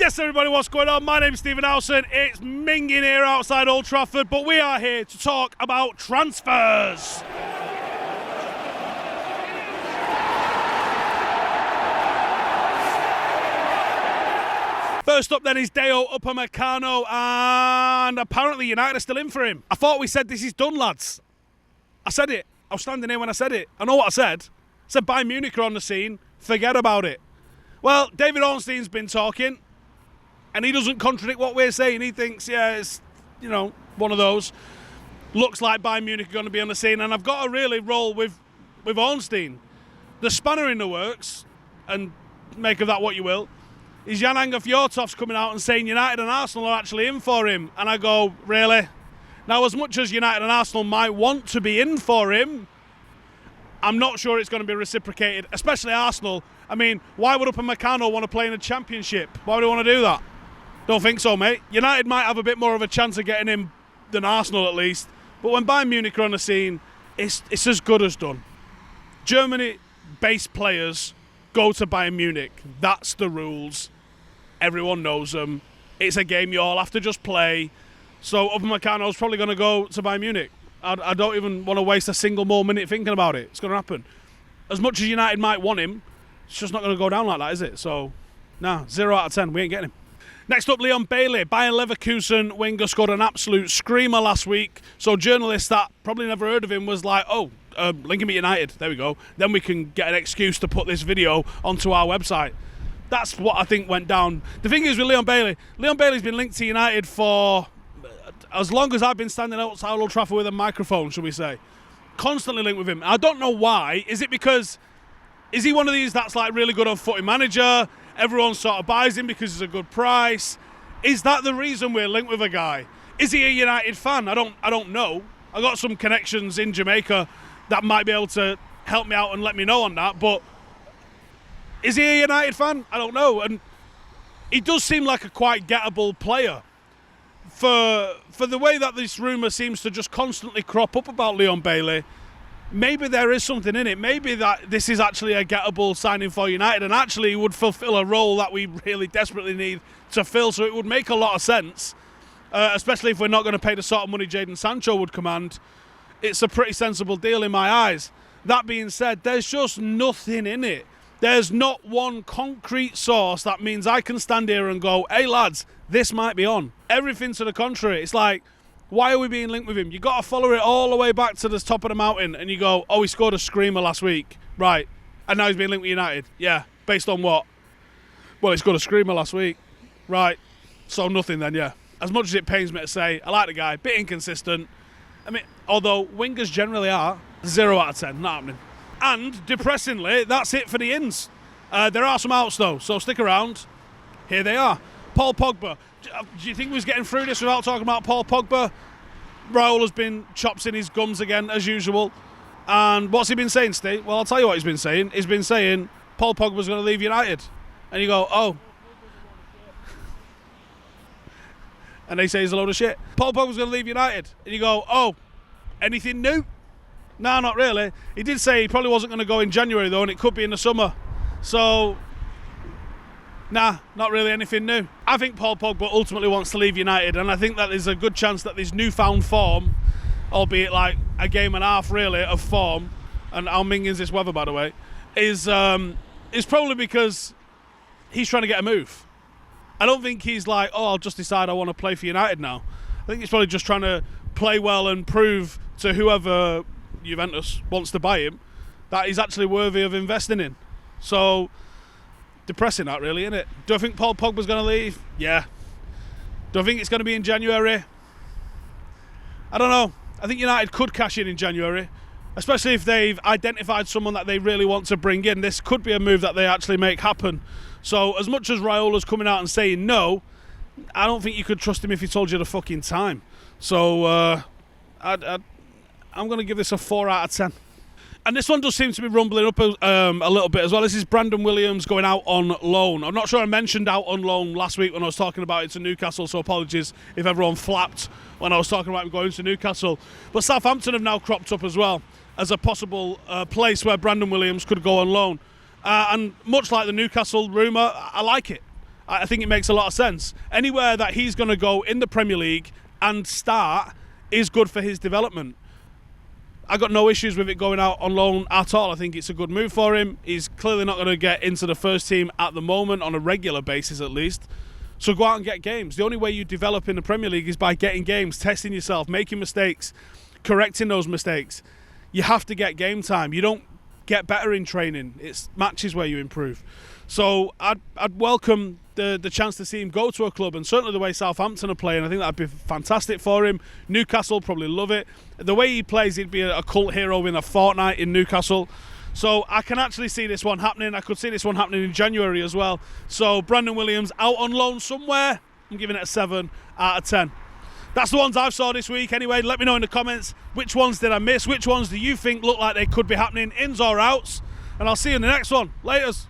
Yes, everybody, what's going on? My name's Stephen Howson. It's minging here outside Old Trafford, but we are here to talk about transfers. First up then is Deo Upamecano, and apparently United are still in for him. I thought we said this is done, lads. I said it. I was standing here when I said it. I know what I said. I said Bayern Munich are on the scene. Forget about it. Well, David Ornstein's been talking, and he doesn't contradict what we're saying. He thinks, yeah, it's, one of those. Looks like Bayern Munich are going to be on the scene, and I've got to really roll with Ornstein. The spanner in the works, and make of that what you will, is Jan-Anger Fjortov's coming out and saying United and Arsenal are actually in for him. And I go, really? Now, as much as United and Arsenal might want to be in for him, I'm not sure it's going to be reciprocated, especially Arsenal. I mean, why would Upamecano want to play in a championship? Why would he want to do that? Don't think so, mate. United might have a bit more of a chance of getting him than Arsenal, at least. But when Bayern Munich are on the scene, it's as good as done. Germany-based players go to Bayern Munich. That's the rules. Everyone knows them. It's a game you all have to just play. So Upamecano's probably going to go to Bayern Munich. I don't even want to waste a single more minute thinking about it. It's going to happen. As much as United might want him, it's just not going to go down like that, is it? So, 0 out of 10. We ain't getting him. Next up, Leon Bailey. Bayern Leverkusen winger scored an absolute screamer last week. So journalists that probably never heard of him was like, link him at United. There we go. Then we can get an excuse to put this video onto our website. That's what I think went down. The thing is with Leon Bailey's been linked to United for as long as I've been standing outside Old Trafford with a microphone, shall we say. Constantly linked with him. I don't know why. Is he one of these that's like really good on Footy Manager? Everyone sort of buys him because he's a good price. Is that the reason we're linked with a guy? Is he a United fan? I don't know. I got some connections in Jamaica that might be able to help me out and let me know on that, but is he a United fan? I don't know. And he does seem like a quite gettable player. For the way that this rumour seems to just constantly crop up about Leon Bailey, maybe there is something in it. Maybe that this is actually a gettable signing for United and actually would fulfil a role that we really desperately need to fill. So it would make a lot of sense, especially if we're not going to pay the sort of money Jadon Sancho would command. It's a pretty sensible deal in my eyes. That being said, there's just nothing in it. There's not one concrete source that means I can stand here and go, hey lads, this might be on. Everything to the contrary. It's like, why are we being linked with him? You got to follow it all the way back to the top of the mountain and you go, he scored a screamer last week. Right. And now he's being linked with United. Yeah. Based on what? Well, he scored a screamer last week. Right. So nothing then, yeah. As much as it pains me to say, I like the guy. Bit inconsistent. I mean, although wingers generally are, 0 out of 10. Not happening. And, depressingly, that's it for the ins. There are some outs, though, so stick around. Here they are. Paul Pogba. Do you think we was getting through this without talking about Paul Pogba? Raul has been chops in his gums again, as usual. And what's he been saying, Steve? Well, I'll tell you what he's been saying. He's been saying Paul Pogba's going to leave United. And you go, oh. And they say he's a load of shit. Paul Pogba's going to leave United. And you go, oh, anything new? No, not really. He did say he probably wasn't going to go in January, though, and it could be in the summer. So, not really anything new. I think Paul Pogba ultimately wants to leave United, and I think that there's a good chance that this newfound form, albeit like a game and a half, really, of form, and how minging's this weather, by the way, is probably because he's trying to get a move. I don't think he's like, I'll just decide I want to play for United now. I think he's probably just trying to play well and prove to whoever Juventus wants to buy him that he's actually worthy of investing in. So depressing that, really, isn't it? Do I think Paul Pogba's going to leave? Yeah. Do I think it's going to be in January? I don't know. I think United could cash in January, especially if they've identified someone that they really want to bring in. This could be a move that they actually make happen. So as much as Raiola's coming out and saying no, I don't think you could trust him if he told you the fucking time. So I'm going to give this a 4 out of 10. And this one does seem to be rumbling up a little bit as well. This is Brandon Williams going out on loan. I'm not sure I mentioned out on loan last week when I was talking about it to Newcastle, so apologies if everyone flapped when I was talking about him going to Newcastle. But Southampton have now cropped up as well as a possible place where Brandon Williams could go on loan. And much like the Newcastle rumour, I like it. I think it makes a lot of sense. Anywhere that he's going to go in the Premier League and start is good for his development. I got no issues with it going out on loan at all. I think it's a good move for him. He's clearly not going to get into the first team at the moment, on a regular basis at least. So go out and get games. The only way you develop in the Premier League is by getting games, testing yourself, making mistakes, correcting those mistakes. You have to get game time. You don't get better in training. It's matches where you improve. So I'd welcome the chance to see him go to a club, and certainly the way Southampton are playing, I think that'd be fantastic for him. Newcastle probably love it. The way he plays, he'd be a cult hero in a fortnight in Newcastle. So I can actually see this one happening. I could see this one happening in January as well. So Brandon Williams out on loan somewhere. I'm giving it a 7 out of 10. That's the ones I've saw this week. Anyway, let me know in the comments which ones did I miss, which ones do you think look like they could be happening, ins or outs, and I'll see you in the next one. Laters.